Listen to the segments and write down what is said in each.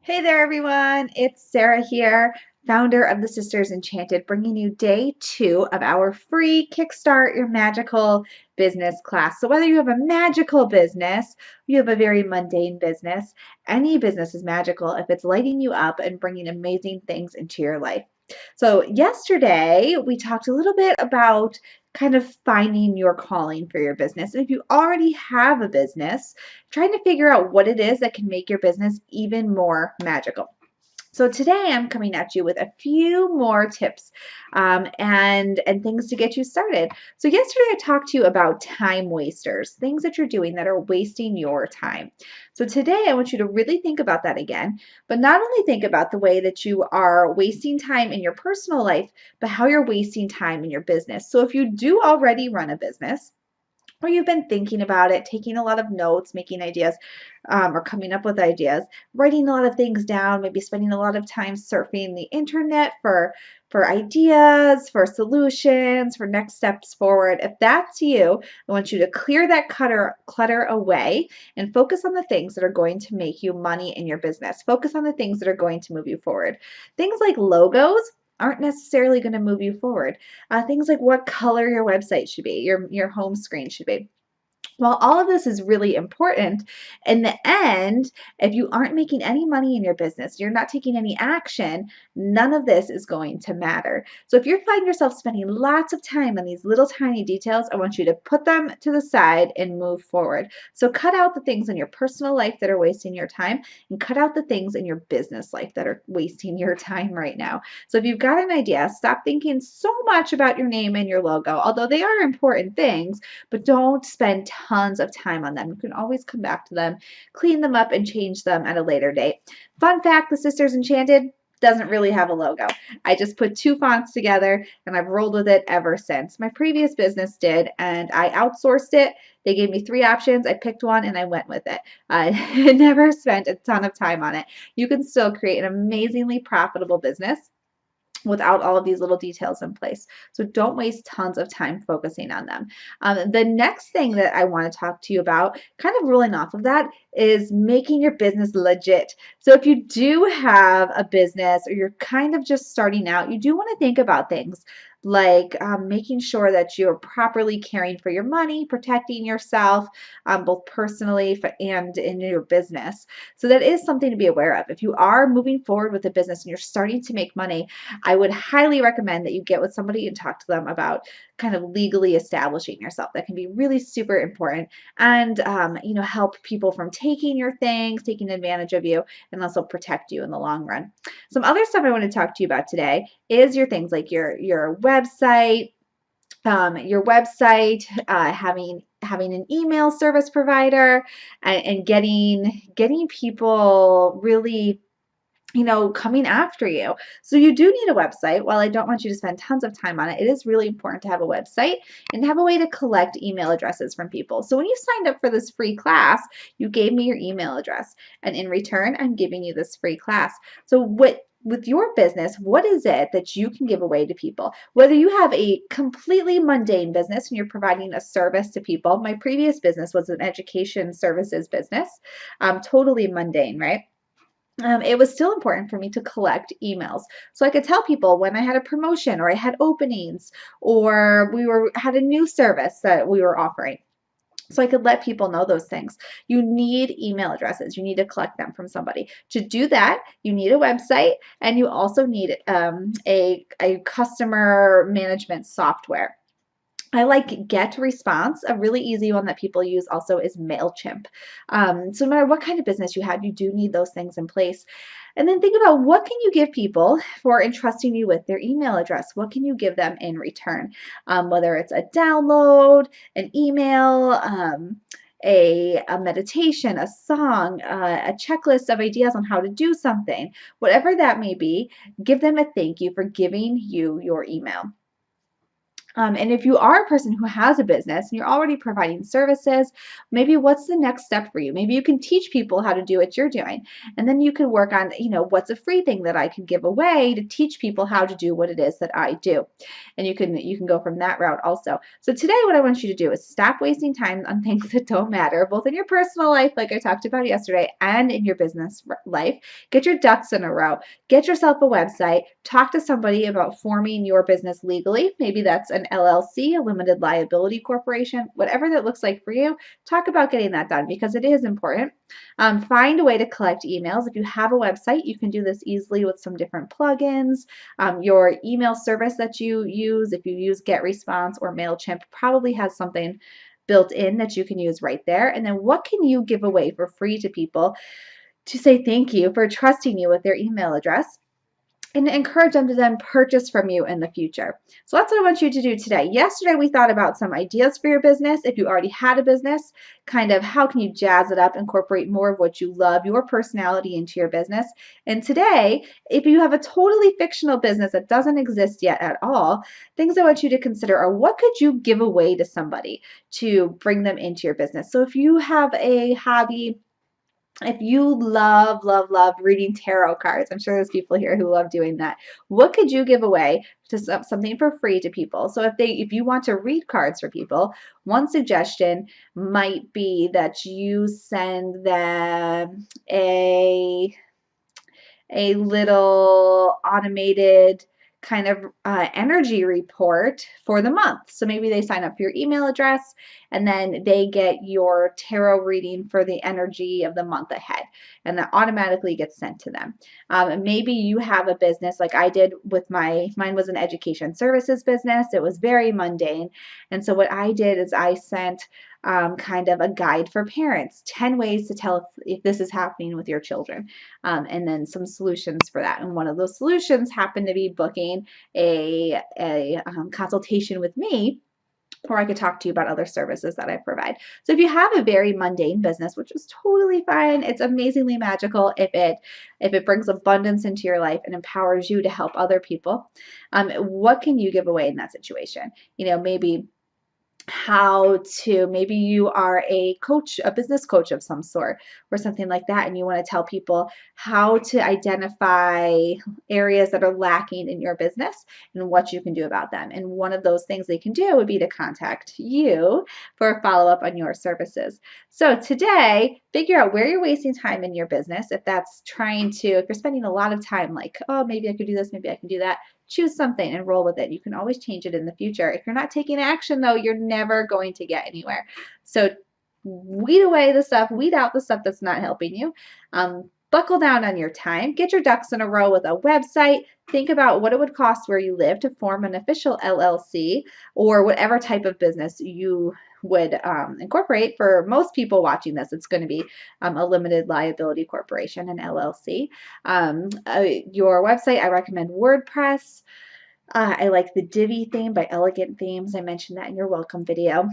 Hey there, everyone. It's Sarah here, founder of the Sisters Enchanted, bringing you day 2 of our free Kickstart Your Magical Business class. So, whether you have a magical business, you have a very mundane business, any business is magical if it's lighting you up and bringing amazing things into your life. So, yesterday we talked a little bit about kind of finding your calling for your business. And if you already have a business, trying to figure out what it is that can make your business even more magical. So today I'm coming at you with a few more tips and things to get you started. So yesterday I talked to you about time wasters, things that you're doing that are wasting your time. So today I want you to really think about that again, but not only think about the way that you are wasting time in your personal life, but how you're wasting time in your business. So if you do already run a business, or you've been thinking about it, taking a lot of notes, making ideas, or coming up with ideas, writing a lot of things down, maybe spending a lot of time surfing the internet for ideas, for solutions, for next steps forward. If that's you, I want you to clear that clutter away and focus on the things that are going to make you money in your business. Focus on the things that are going to move you forward. Things like logos aren't necessarily going to move you forward. Things like what color your website should be, your home screen should be. While all of this is really important, in the end, if you aren't making any money in your business, you're not taking any action, none of this is going to matter. So if you find yourself spending lots of time on these little tiny details, I want you to put them to the side and move forward. So cut out the things in your personal life that are wasting your time and cut out the things in your business life that are wasting your time right now. So if you've got an idea, stop thinking so much about your name and your logo, although they are important things, but don't spend tons of time on them. You can always come back to them, clean them up, and change them at a later date. Fun fact, the Sisters Enchanted doesn't really have a logo. I just put two fonts together and I've rolled with it ever since. My previous business did, and I outsourced it. They gave me 3 options. I picked one and I went with it. I never spent a ton of time on it. You can still create an amazingly profitable business without all of these little details in place. So don't waste tons of time focusing on them. The next thing that I want to talk to you about, kind of rolling off of that, is making your business legit. So if you do have a business or you're kind of just starting out, you do want to think about things like making sure that you're properly caring for your money, protecting yourself, both personally and in your business. So that is something to be aware of. If you are moving forward with a business and you're starting to make money, I would highly recommend that you get with somebody and talk to them about kind of legally establishing yourself. That can be really super important and, help people from taking your things, taking advantage of you, and also protect you in the long run. Some other stuff I want to talk to you about today is your things like your website, having an email service provider, and getting people really coming after you. So you do need a website. While I don't want you to spend tons of time on it, it is really important to have a website and have a way to collect email addresses from people. So when you signed up for this free class, you gave me your email address, and in return, I'm giving you this free class. So with your business, what is it that you can give away to people? Whether you have a completely mundane business and you're providing a service to people, my previous business was an education services business, totally mundane, right? It was still important for me to collect emails so I could tell people when I had a promotion or I had openings or had a new service that we were offering. So I could let people know those things. You need email addresses. You need to collect them from somebody. To do that, you need a website and you also need a customer management software. I like GetResponse. A really easy one that people use also is MailChimp. So no matter what kind of business you have, you do need those things in place. And then think about what can you give people for entrusting you with their email address? What can you give them in return? Whether it's a download, an email, a meditation, a song, a checklist of ideas on how to do something, whatever that may be, give them a thank you for giving you your email. And if you are a person who has a business and you're already providing services, maybe what's the next step for you? Maybe you can teach people how to do what you're doing. And then you can work on, what's a free thing that I could give away to teach people how to do what it is that I do. And you can go from that route also. So today what I want you to do is stop wasting time on things that don't matter, both in your personal life, like I talked about yesterday, and in your business life. Get your ducks in a row. Get yourself a website. Talk to somebody about forming your business legally. Maybe that's an LLC, a limited liability corporation, whatever that looks like for you. Talk about getting that done because it is important. Find a way to collect emails. If you have a website, you can do this easily with some different plugins. Your email service that you use, if you use GetResponse or MailChimp, probably has something built in that you can use right there. And then what can you give away for free to people to say thank you for trusting you with their email address? And encourage them to then purchase from you in the future. So that's what I want you to do today. Yesterday, we thought about some ideas for your business. If you already had a business, kind of how can you jazz it up, incorporate more of what you love, your personality into your business. And today, if you have a totally fictional business that doesn't exist yet at all, things I want you to consider are what could you give away to somebody to bring them into your business. So if you have a hobby, if you love reading tarot cards, I'm sure there's people here who love doing that. What could you give away to something for free to people? So if you want to read cards for people, one suggestion might be that you send them a little automated kind of energy report for the month. So maybe they sign up for your email address and then they get your tarot reading for the energy of the month ahead, and that automatically gets sent to them. Maybe you have a business like I did with mine was an education services business. It was very mundane. And so what I did is I sent kind of a guide for parents, 10 ways to tell if this is happening with your children, and then some solutions for that. And one of those solutions happened to be booking a consultation with me, or I could talk to you about other services that I provide. So if you have a very mundane business, which is totally fine, it's amazingly magical if it brings abundance into your life and empowers you to help other people. What can you give away in that situation? Maybe you are a coach, a business coach of some sort or something like that, and you want to tell people how to identify areas that are lacking in your business and what you can do about them. And one of those things they can do would be to contact you for a follow-up on your services. So today, figure out where you're wasting time in your business. If you're spending a lot of time like, oh, maybe I could do this, maybe I can do that, choose something and roll with it. You can always change it in the future. If you're not taking action, though, you're never going to get anywhere. So weed out the stuff that's not helping you. Buckle down on your time. Get your ducks in a row with a website. Think about what it would cost where you live to form an official LLC or whatever type of business you would incorporate. For most people watching this, it's going to be a limited liability corporation, an LLC. Your website, I recommend WordPress. I like the Divi theme by Elegant Themes. I mentioned that in your welcome video.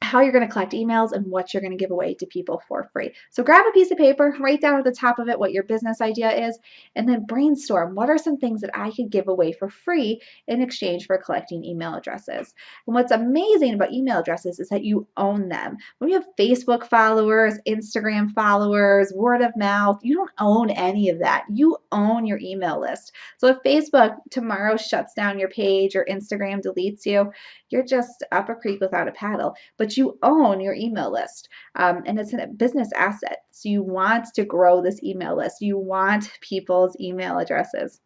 How you're going to collect emails and what you're going to give away to people for free. So grab a piece of paper, write down at the top of it what your business idea is, and then brainstorm what are some things that I could give away for free in exchange for collecting email addresses. And what's amazing about email addresses is that you own them. When you have Facebook followers, Instagram followers, word of mouth, you don't own any of that. You own your email list. So if Facebook tomorrow shuts down your page or Instagram deletes you, you're just up a creek without a paddle. But you own your email list, and it's a business asset. So you want to grow this email list. You want people's email addresses.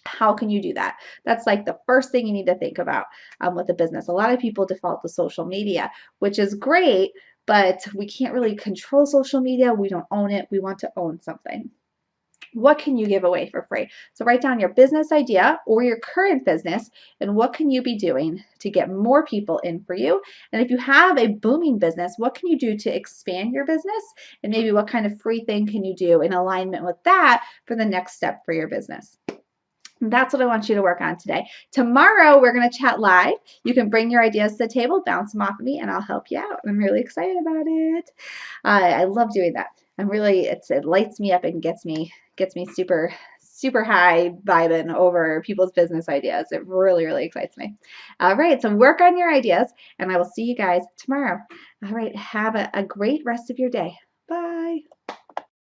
How can you do that? That's like the first thing you need to think about with a business. A lot of people default to social media, which is great, but we can't really control social media. We don't own it. We want to own something. What can you give away for free? So write down your business idea or your current business and what can you be doing to get more people in for you? And if you have a booming business, what can you do to expand your business? And maybe what kind of free thing can you do in alignment with that for the next step for your business? That's what I want you to work on today. Tomorrow, we're going to chat live. You can bring your ideas to the table, bounce them off of me, and I'll help you out. I'm really excited about it. I love doing that. It lights me up and gets me super super high vibing over people's business ideas. It really, really excites me. All right, so work on your ideas, and I will see you guys tomorrow. All right, have a great rest of your day. Bye.